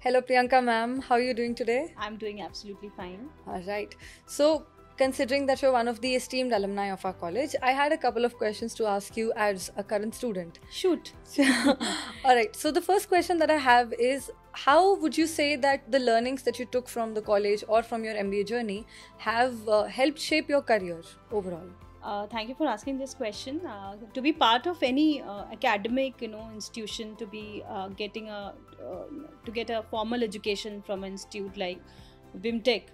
Hello, Priyanka ma'am. How are you doing today? I'm doing absolutely fine. All right. So, considering that you're one of the esteemed alumni of our college, I had a couple of questions to ask you as a current student. Shoot. All right. So, the first question that I have is how would you say that the learnings that you took from the college or from your MBA journey have helped shape your career overall? Thank you for asking this question. To be part of any academic, institution, to be to get a formal education from an institute like BIMTech,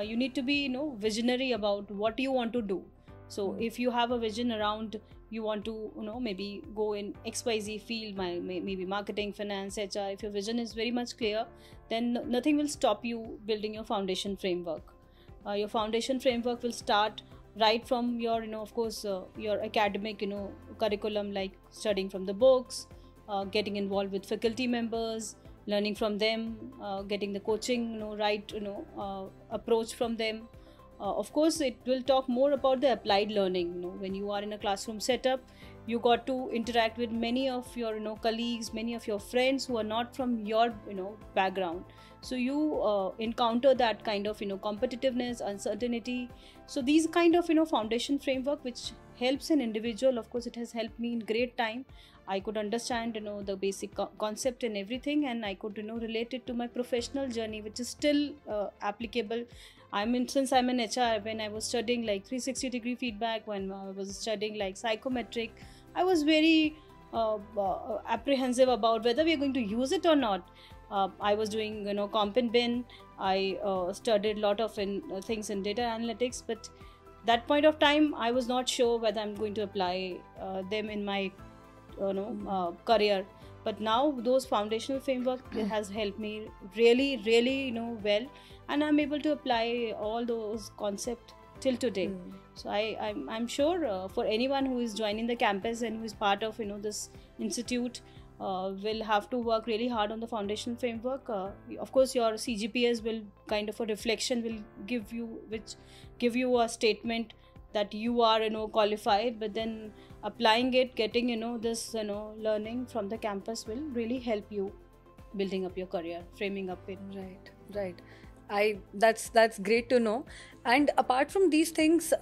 you need to be, visionary about what you want to do. So if you have a vision around, you want to, maybe go in XYZ field, maybe marketing, finance, HR. If your vision is very much clear, then nothing will stop you building your foundation framework. Your foundation framework will start right from your of course your academic curriculum, like studying from the books, getting involved with faculty members, learning from them, getting the coaching right approach from them. Of course it will talk more about the applied learning. When you are in a classroom setup, you got to interact with many of your colleagues, many of your friends who are not from your background. So you encounter that kind of competitiveness, uncertainty. So these kind of foundation framework which helps an individual. Of course it has helped me in great time. I could understand the basic concept and everything, and I could relate it to my professional journey, which is still applicable. Since I'm in HR, when I was studying like 360-degree feedback, when I was studying like psychometric, I was very apprehensive about whether we are going to use it or not. I was doing comp and bin. I studied a lot of things in data analytics, but that point of time I was not sure whether I'm going to apply them in my career. But now those foundational framework has helped me really well, and I'm able to apply all those concepts till today. So I'm sure for anyone who is joining the campus and who is part of this institute, will have to work really hard on the foundational framework. Of course your CGPS will kind of a reflection will give you a statement that you are qualified, but then applying it, getting this learning from the campus will really help you building up your career, framing up it. Right. That's great to know. And apart from these things,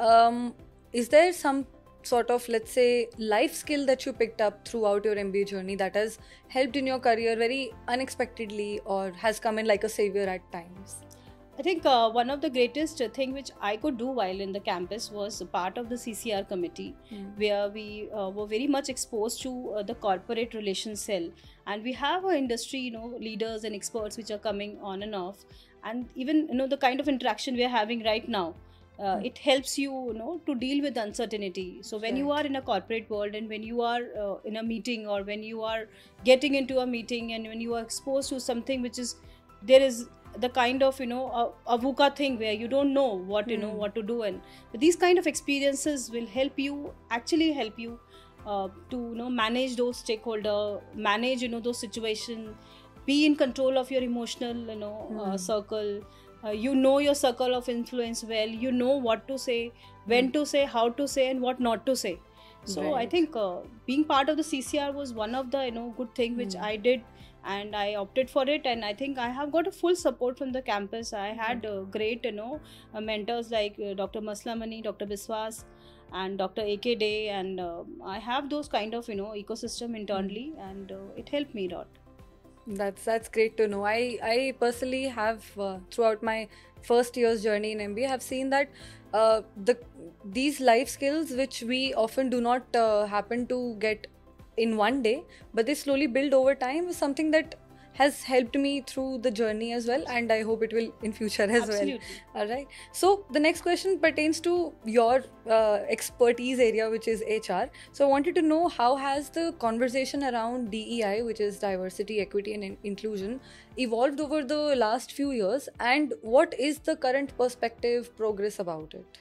is there some sort of, let's say, life skill that you picked up throughout your MBA journey that has helped in your career very unexpectedly or has come in like a savior at times? I think one of the greatest thing which I could do while in the campus was a part of the CCR committee, where we were very much exposed to the corporate relations cell, and we have industry leaders and experts which are coming on and off, and even the kind of interaction we are having right now. It helps you to deal with uncertainty. So when you are in a corporate world, and when you are in a meeting, or when you are getting into a meeting, and when you are exposed to something which is there is the kind of a VUCA thing where you don't know what what to do, and these kind of experiences will help you to manage those stakeholder, manage those situations, be in control of your emotional circle. Your circle of influence well. You know what to say, when to say, how to say, and what not to say. So I think being part of the CCR was one of the good thing which I did, and I opted for it. And I think I have got a full support from the campus. I had great mentors like Dr. Maslamani, Dr. Biswas, and Dr. AK Day, and I have those kind of ecosystem internally, and it helped me a lot. That's great to know. I personally have throughout my first year's journey in MBA have seen that these life skills which we often do not happen to get in one day, but they slowly build over time, is something that has helped me through the journey as well, and I hope it will in future as Absolutely. well. All right. So the next question pertains to your expertise area, which is HR. So I wanted to know, how has the conversation around DEI, which is diversity, equity, and inclusion, evolved over the last few years, and what is the current perspective, progress about it?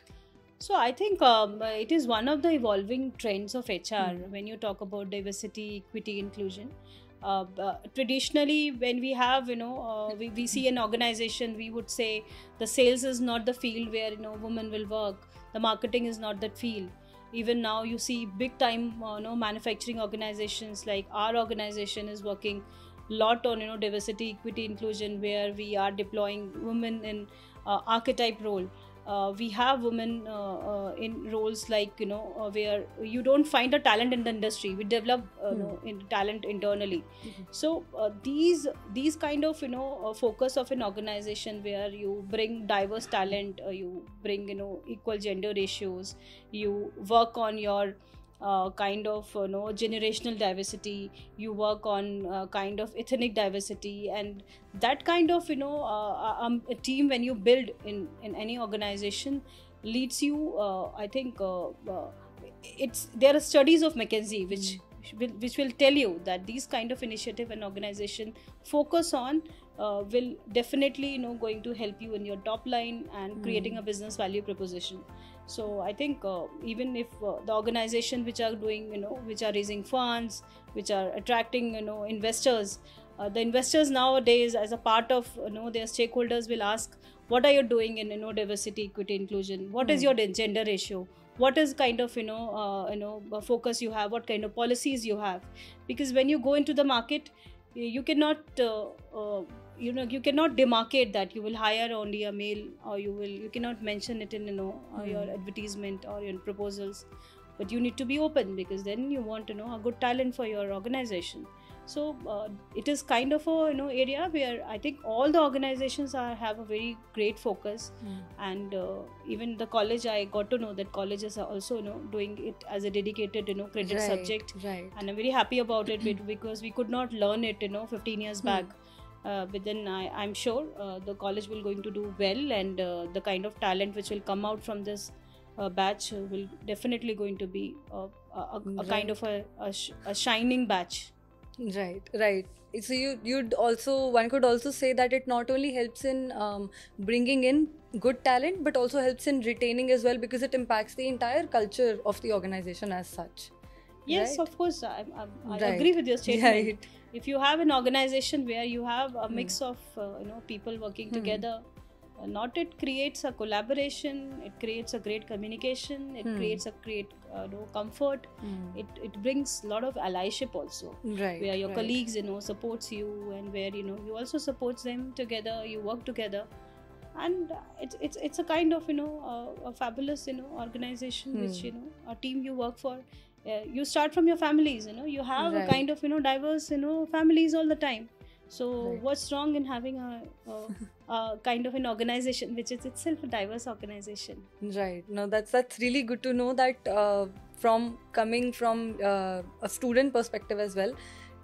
So I think it is one of the evolving trends of HR when you talk about diversity, equity, inclusion. Traditionally, when we have we see an organization, we would say the sales is not the field where women will work, the marketing is not that field. Even now you see big time manufacturing organizations, like our organization is working lot on diversity, equity, inclusion, where we are deploying women in archetype role. We have women in roles like where you don't find a talent in the industry. We develop talent internally. So these kind of focus of an organization where you bring diverse talent, you bring equal gender ratios, you work on your kind of generational diversity, you work on kind of ethnic diversity, and that kind of a team when you build in any organization leads you I think it's there are studies of McKinsey which will tell you that these kind of initiative and organization focus on will definitely going to help you in your top line and creating a business value proposition. So I think even if the organization which are doing which are raising funds, which are attracting investors, the investors nowadays as a part of their stakeholders will ask, what are you doing in diversity, equity, inclusion? What is your gender ratio? What is kind of focus you have? What kind of policies you have? Because when you go into the market, you cannot you cannot demarcate that you will hire only a male, or you cannot mention it in your advertisement or your proposals. But you need to be open, because then you want a good talent for your organization. So it is kind of a area where I think all the organizations have a very great focus. And even the college, I got to know that colleges are also doing it as a dedicated credit subject. And I'm very happy about it because we could not learn it 15 years back. But then I'm sure the college will going to do well, and the kind of talent which will come out from this batch will definitely going to be a kind of a shining batch. Right. So one could also say that it not only helps in bringing in good talent, but also helps in retaining as well, because it impacts the entire culture of the organization as such. Yes, right? Of course, I agree with your statement. Right. If you have an organization where you have a mix of people working together, not it creates a collaboration, it creates a great communication, it creates a great comfort. It brings a lot of allyship also, where your colleagues supports you, and where you also supports them together, you work together. And it's a kind of a fabulous organization which a team you work for. You start from your families, you have a kind of diverse families all the time. So what's wrong in having a kind of an organization which is itself a diverse organization? Right. No, that's really good to know that from coming from a student perspective as well,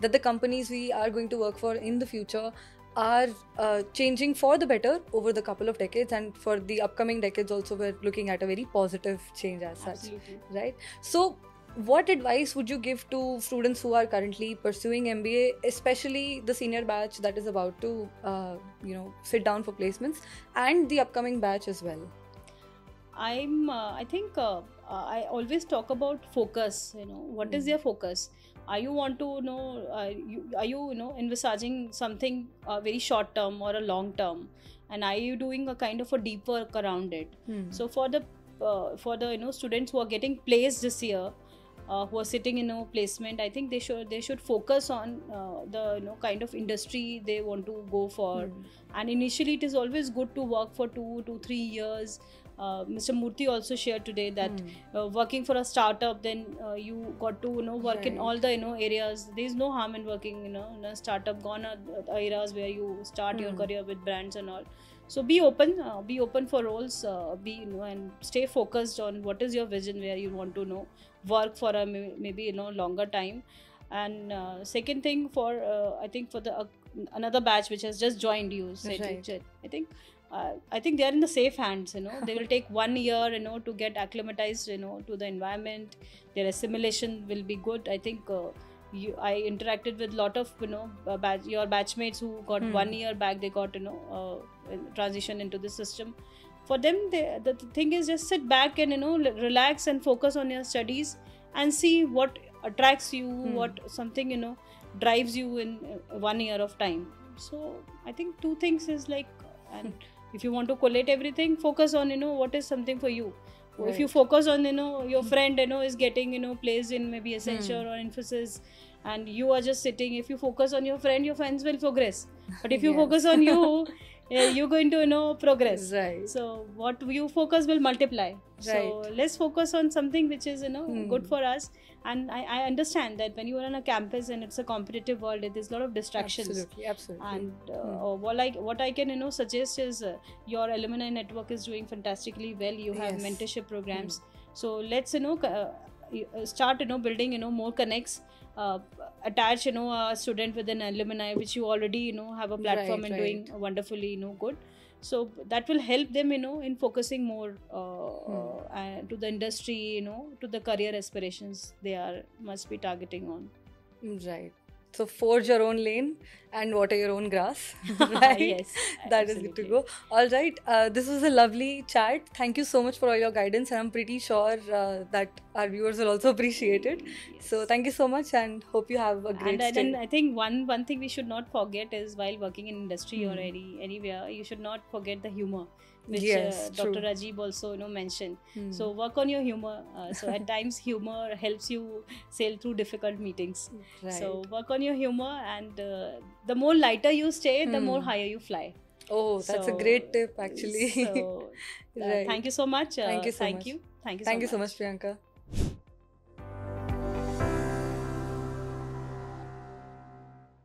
that the companies we are going to work for in the future are changing for the better over the couple of decades, and for the upcoming decades also we're looking at a very positive change as such. Right. So what advice would you give to students who are currently pursuing MBA, especially the senior batch that is about to sit down for placements, and the upcoming batch as well? I think I always talk about focus. What is your focus? Are you want to are you envisaging something very short term or a long term, and are you doing a kind of a deep work around it? So for the students who are getting placed this year, who are sitting in placement, I think they should focus on the kind of industry they want to go for. And initially it is always good to work for 2 to 3 years. Mr. Murthy also shared today that working for a startup, then you got to work in all the areas. There is no harm in working in a startup. Gone are the eras where you start your career with brands and all. So be open for roles, and stay focused on what is your vision, where you want to work for a maybe longer time. And second thing, for I think for the another batch which has just joined you, I think they are in the safe hands. They will take 1 year to get acclimatized to the environment. Their assimilation will be good. I think I interacted with a lot of your batchmates who got 1 year back. They got transition into the system. For them, the thing is just sit back and relax and focus on your studies and see what attracts you, what something drives you in 1 year of time. So I think 2 things is like, and if you want to collate everything, focus on what is something for you. If you focus on, your friend, is getting, placed in maybe Accenture or Infosys, and you are just sitting, if you focus on your friends will progress. But if you focus on you, you're going to, progress. Right. So what you focus will multiply. So let's focus on something which is, good for us. And I understand that when you are on a campus and it's a competitive world, there's a lot of distractions. Absolutely. And what I can, suggest is your alumni network is doing fantastically well. You have mentorship programs. So let's, start, building, more connects. Attach, a student with an alumni, which you already, have a platform and doing wonderfully, good. So that will help them, in focusing more to the industry, to the career aspirations they must be targeting on. Right. So forge your own lane and water your own grass. Right? Yes, that is good to go. All right. This was a lovely chat. Thank you so much for all your guidance, and I'm pretty sure that our viewers will also appreciate it. Yes. So thank you so much, and hope you have a great stay. And I think one thing we should not forget is, while working in industry or anywhere, you should not forget the humor, which Dr. Rajeev also mentioned. So work on your humor. So at times humor helps you sail through difficult meetings. So work on your humor, and the more lighter you stay, the more higher you fly. Oh, that's a great tip, actually. So thank you so much. Thank you so much. Thank you so much, Priyanka.